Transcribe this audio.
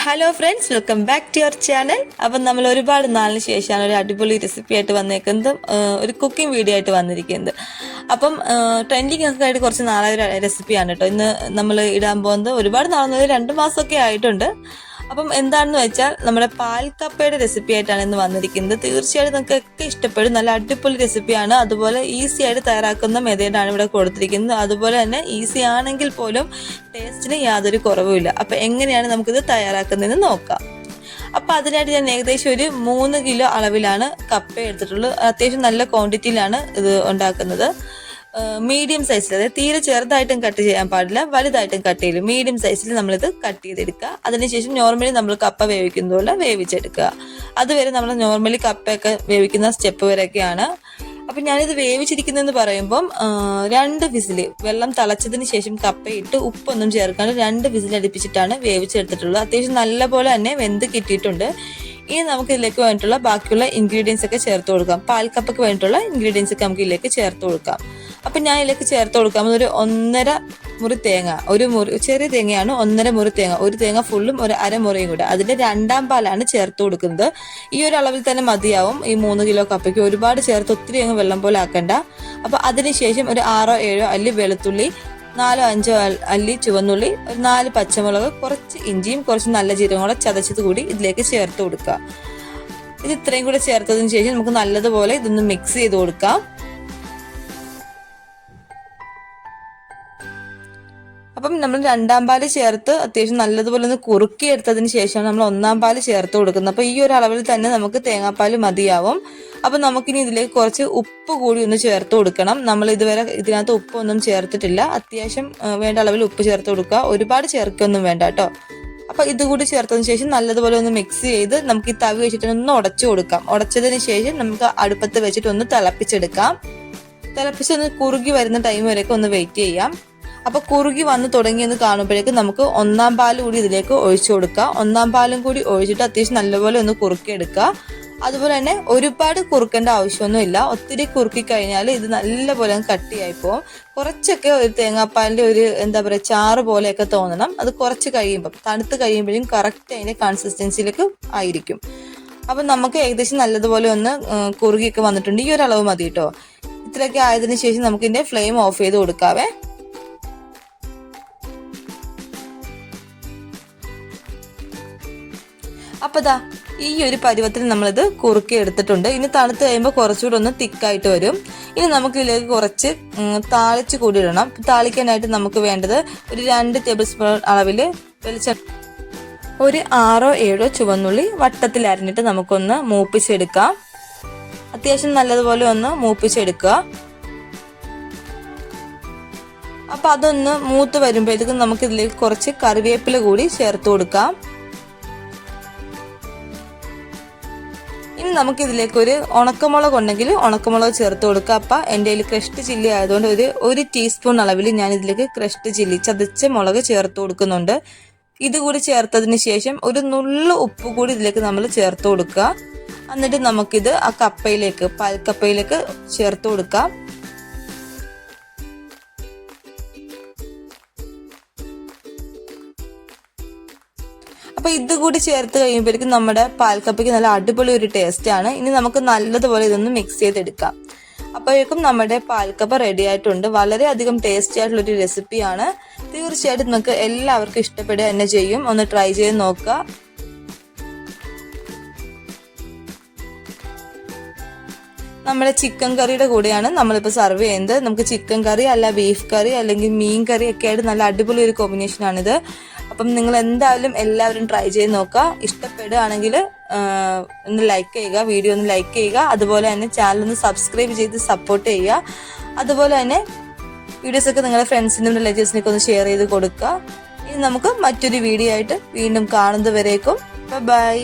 Hello friends, welcome back to your channel. അപ്പം നമ്മൾ ഒരുപാട് നാളിന് ശേഷമാണ് ഒരു അടിപൊളി റെസിപ്പി ആയിട്ട് വന്നേക്കുന്നതും ഒരു കുക്കിംഗ് വീഡിയോ ആയിട്ട് വന്നിരിക്കുന്നത്. അപ്പം ട്രെൻഡിങ് ഒക്കെ ആയിട്ട് കുറച്ച് നാളെ ഒരു റെസിപ്പിയാണ് കേട്ടോ ഇന്ന് നമ്മൾ ഇടാൻ പോകുന്നത്. ഒരുപാട് നാളെ 2 മാസമൊക്കെ ആയിട്ടുണ്ട്. അപ്പം എന്താണെന്ന് വെച്ചാൽ നമ്മുടെ പാൽക്കപ്പയുടെ റെസിപ്പി ആയിട്ടാണ് ഇന്ന് വന്നിരിക്കുന്നത്. തീർച്ചയായിട്ടും നിങ്ങൾക്കൊക്കെ ഇഷ്ടപ്പെടും. നല്ല അടിപൊളി റെസിപ്പിയാണ്. അതുപോലെ ഈസി ആയിട്ട് തയ്യാറാക്കുന്ന മെത്തേഡാണ് ഇവിടെ കൊടുത്തിരിക്കുന്നത്. അതുപോലെ തന്നെ ഈസി ആണെങ്കിൽ പോലും ടേസ്റ്റിന് യാതൊരു കുറവുമില്ല. അപ്പം എങ്ങനെയാണ് നമുക്കിത് തയ്യാറാക്കുന്നതെന്ന് നോക്കാം. അപ്പം അതിനായിട്ട് ഞാൻ ഏകദേശം ഒരു 3 കിലോ അളവിലാണ് കപ്പ എടുത്തിട്ടുള്ളത്. അത്യാവശ്യം നല്ല ക്വാണ്ടിറ്റിയിലാണ് ഇത് ഉണ്ടാക്കുന്നത്. മീഡിയം സൈസിൽ, അതായത് തീരെ ചെറുതായിട്ടും കട്ട് ചെയ്യാൻ പാടില്ല, വലുതായിട്ടും കട്ട് ചെയ്യില്ല. മീഡിയം സൈസിൽ നമ്മളിത് കട്ട് ചെയ്തെടുക്കുക. അതിനുശേഷം നോർമലി നമ്മൾ കപ്പ വേവിക്കുന്ന പോലെ വേവിച്ചെടുക്കുക. അതുവരെ നമ്മൾ നോർമലി കപ്പയൊക്കെ വേവിക്കുന്ന സ്റ്റെപ്പ് വരെയൊക്കെയാണ്. അപ്പം ഞാനിത് വേവിച്ചിരിക്കുന്നതെന്ന് പറയുമ്പം 2 വിസിൽ, വെള്ളം തിളച്ചതിന് ശേഷം കപ്പയിട്ട് ഉപ്പൊന്നും ചേർക്കാണ്ട് 2 വിസിൽ അടുപ്പിച്ചിട്ടാണ് വേവിച്ചെടുത്തിട്ടുള്ളത്. അത്യാവശ്യം നല്ലപോലെ തന്നെ വെന്ത് കിട്ടിയിട്ടുണ്ട്. ഇനി നമുക്ക് ഇതിലേക്ക് വേണ്ടിയിട്ടുള്ള ബാക്കിയുള്ള ഇൻഗ്രീഡിയൻസ് ഒക്കെ ചേർത്ത് കൊടുക്കാം. പാൽക്കപ്പയ്ക്ക് വേണ്ടിയിട്ടുള്ള ഇൻഗ്രീഡിയൻസ് ഒക്കെ നമുക്ക് ഇതിലേക്ക് ചേർത്ത് കൊടുക്കാം. അപ്പം ഞാൻ ഇതിലേക്ക് ചേർത്ത് കൊടുക്കാം ഒരു 1.5 മുറി തേങ്ങ. ഒരു മുറി ചെറിയ തേങ്ങയാണ്, 1.5 മുറി തേങ്ങ. ഒരു തേങ്ങ ഫുള്ളും ഒരു അരമുറിയും കൂടെ. അതിന്റെ 2ാം പാലാണ് ചേർത്ത് കൊടുക്കുന്നത്. ഈ ഒരു അളവിൽ തന്നെ മതിയാവും ഈ 3 കിലോ കപ്പയ്ക്ക്. ഒരുപാട് ചേർത്ത് ഒത്തിരി അങ്ങ് വെള്ളം പോലെ ആക്കണ്ട. അപ്പൊ അതിനുശേഷം ഒരു 6 7 അല്ലി വെളുത്തുള്ളി, 4 5 അല്ലി ചുവന്നുള്ളി, ഒരു 4 പച്ചമുളക്, കുറച്ച് ഇഞ്ചിയും കുറച്ച് നല്ല ജീരകം കൂടെ ചതച്ചത് കൂടി ഇതിലേക്ക് ചേർത്ത് കൊടുക്കുക. ഇത് ഇത്രയും കൂടെ ചേർത്തതിന് ശേഷം നമുക്ക് നല്ലതുപോലെ ഇതൊന്ന് മിക്സ് ചെയ്ത് കൊടുക്കാം. അപ്പം നമ്മൾ 2ാം പാല് ചേർത്ത് അത്യാവശ്യം നല്ലതുപോലെ ഒന്ന് കുറുക്കി എടുത്തതിന് ശേഷമാണ് നമ്മൾ 1ാം പാല് ചേർത്ത് കൊടുക്കുന്നത്. അപ്പൊ ഈ ഒരു അളവിൽ തന്നെ നമുക്ക് തേങ്ങാപ്പാൽ മതിയാവും. അപ്പൊ നമുക്കിനി ഇതിലേക്ക് കുറച്ച് ഉപ്പ് കൂടി ഒന്ന് ചേർത്ത് കൊടുക്കണം. നമ്മൾ ഇതുവരെ ഇതിനകത്ത് ഉപ്പൊന്നും ചേർത്തിട്ടില്ല. അത്യാവശ്യം വേണ്ട അളവിൽ ഉപ്പ് ചേർത്ത് കൊടുക്കുക. ഒരുപാട് ചേർക്കൊന്നും വേണ്ട കേട്ടോ. അപ്പൊ ഇതുകൂടി ചേർത്തതിന് ശേഷം നല്ലതുപോലെ ഒന്ന് മിക്സ് ചെയ്ത് നമുക്ക് ഈ തവി വെച്ചിട്ട് ഒന്ന് ഉടച്ചു കൊടുക്കാം. ഉടച്ചതിന് ശേഷം നമുക്ക് അടുപ്പത്ത് വെച്ചിട്ട് ഒന്ന് തിളപ്പിച്ചെടുക്കാം. തിളപ്പിച്ചൊന്ന് കുറുകി വരുന്ന ടൈം വരെയൊക്കെ ഒന്ന് വെയിറ്റ് ചെയ്യാം. അപ്പൊ കുറുകി വന്ന് തുടങ്ങിയെന്ന് കാണുമ്പോഴേക്കും നമുക്ക് 1ാം പാല് കൂടി ഇതിലേക്ക് ഒഴിച്ചു കൊടുക്കുക. 1ാം പാലും കൂടി ഒഴിച്ചിട്ട് അത്യാവശ്യം നല്ലപോലെ ഒന്ന് കുറുക്കിയെടുക്കുക. അതുപോലെ തന്നെ ഒരുപാട് കുറുക്കേണ്ട ആവശ്യമൊന്നുമില്ല. ഒത്തിരി കുറുക്കി കഴിഞ്ഞാൽ ഇത് നല്ലപോലെ കട്ടിയായി പോകും. കുറച്ചൊക്കെ ഒരു തേങ്ങാപ്പാലിന്റെ ഒരു എന്താ പറയുക ചാറ് പോലെയൊക്കെ തോന്നണം. അത് കുറച്ച് കഴിയുമ്പോൾ, തണുത്ത് കഴിയുമ്പോഴും കറക്റ്റ് അതിന്റെ കൺസിസ്റ്റൻസിയിലേക്ക് ആയിരിക്കും. അപ്പൊ നമുക്ക് ഏകദേശം നല്ലതുപോലെ ഒന്ന് കുറുകിയൊക്കെ വന്നിട്ടുണ്ട്. ഈ ഒരു അളവ് മതി കേട്ടോ. ഇത്രയൊക്കെ ആയതിനു ശേഷം നമുക്ക് ഇതിന്റെ ഫ്ലെയിം ഓഫ് ചെയ്ത് കൊടുക്കാവേ. അപ്പൊ ദാ ഈ ഒരു പരുവത്തിൽ നമ്മളിത് കുറുക്കി എടുത്തിട്ടുണ്ട്. ഇനി തണുത്ത് കഴിയുമ്പോൾ കുറച്ചുകൂടെ ഒന്ന് തിക്കായിട്ട് വരും. ഇനി നമുക്ക് ഇതിലേക്ക് കുറച്ച് താളിച്ച് കൂടി ഇടണം. താളിക്കാനായിട്ട് നമുക്ക് വേണ്ടത് ഒരു 2 ടേബിൾ സ്പൂൺ അളവിൽ വെളിച്ചെണ്ണ, ഒരു 6 7 ചുവന്നുള്ളി വട്ടത്തിൽ അരിഞ്ഞിട്ട് നമുക്കൊന്ന് മൂപ്പിച്ചെടുക്കാം. അത്യാവശ്യം നല്ലതുപോലെ ഒന്ന് മൂപ്പിച്ചെടുക്കുക. അപ്പൊ അതൊന്ന് മൂത്ത് വരുമ്പോഴത്തേക്കും നമുക്ക് ഇതിലേക്ക് കുറച്ച് കറിവേപ്പില കൂടി ചേർത്ത് കൊടുക്കാം. ഇനി നമുക്ക് ഇതിലേക്ക് ഒരു ഉണക്കമുളക് ഉണ്ടെങ്കിൽ ഉണക്കമുളക് ചേർത്ത് കൊടുക്കുക. അപ്പം എൻ്റെ കയ്യിൽ ക്രഷ്ഡ് ചില്ലി ആയതുകൊണ്ട് ഒരു ടീസ്പൂൺ അളവിൽ ഞാൻ ഇതിലേക്ക് ക്രഷ്ഡ് ചില്ലി ചതച്ച മുളക് ചേർത്ത് കൊടുക്കുന്നുണ്ട്. ഇതുകൂടി ചേർത്തതിന് ശേഷം ഒരു നുള്ളു ഉപ്പ് കൂടി ഇതിലേക്ക് നമ്മൾ ചേർത്ത് കൊടുക്കുക. എന്നിട്ട് നമുക്കിത് ആ കപ്പയിലേക്ക്, പാൽക്കപ്പയിലേക്ക് ചേർത്ത് കൊടുക്കാം. അപ്പൊ ഇതുകൂടി ചേർത്ത് കഴിയുമ്പോഴേക്കും നമ്മുടെ പാൽക്കപ്പയ്ക്ക് നല്ല അടിപൊളി ഒരു ടേസ്റ്റ് ആണ്. ഇനി നമുക്ക് നല്ലതുപോലെ ഇതൊന്ന് മിക്സ് ചെയ്തെടുക്കാം. അപ്പോഴേക്കും നമ്മുടെ പാൽക്കപ്പ റെഡി ആയിട്ടുണ്ട്. വളരെയധികം ടേസ്റ്റി ആയിട്ടുള്ള ഒരു റെസിപ്പിയാണ്. തീർച്ചയായിട്ടും നിങ്ങൾക്ക് എല്ലാവർക്കും ഇഷ്ടപ്പെടുക തന്നെ ചെയ്യും. ഒന്ന് ട്രൈ ചെയ്ത് നോക്കുക. നമ്മുടെ ചിക്കൻ കറിയുടെ കൂടെയാണ് നമ്മളിപ്പോൾ സർവ് ചെയ്യുന്നത്. നമുക്ക് ചിക്കൻ കറി അല്ല ബീഫ് കറി അല്ലെങ്കിൽ മീൻ കറി ഒക്കെ ആയിട്ട് നല്ല അടിപൊളി ഒരു കോമ്പിനേഷൻ ആണിത്. അപ്പം നിങ്ങൾ എന്തായാലും എല്ലാവരും ട്രൈ ചെയ്ത് നോക്കുക. ഇഷ്ടപ്പെടുകയാണെങ്കിൽ ഒന്ന് ലൈക്ക് ചെയ്യുക, വീഡിയോ ഒന്ന് ലൈക്ക് ചെയ്യുക. അതുപോലെ തന്നെ ചാനൽ ഒന്ന് സബ്സ്ക്രൈബ് ചെയ്ത് സപ്പോർട്ട് ചെയ്യുക. അതുപോലെ തന്നെ വീഡിയോസൊക്കെ നിങ്ങളുടെ ഫ്രണ്ട്സിനും റിലേറ്റീവ്സിനൊക്കെ ഒന്ന് ഷെയർ ചെയ്ത് കൊടുക്കുക. ഇനി നമുക്ക് മറ്റൊരു വീഡിയോ ആയിട്ട് വീണ്ടും കാണുന്നത് വരേക്കും ബൈ.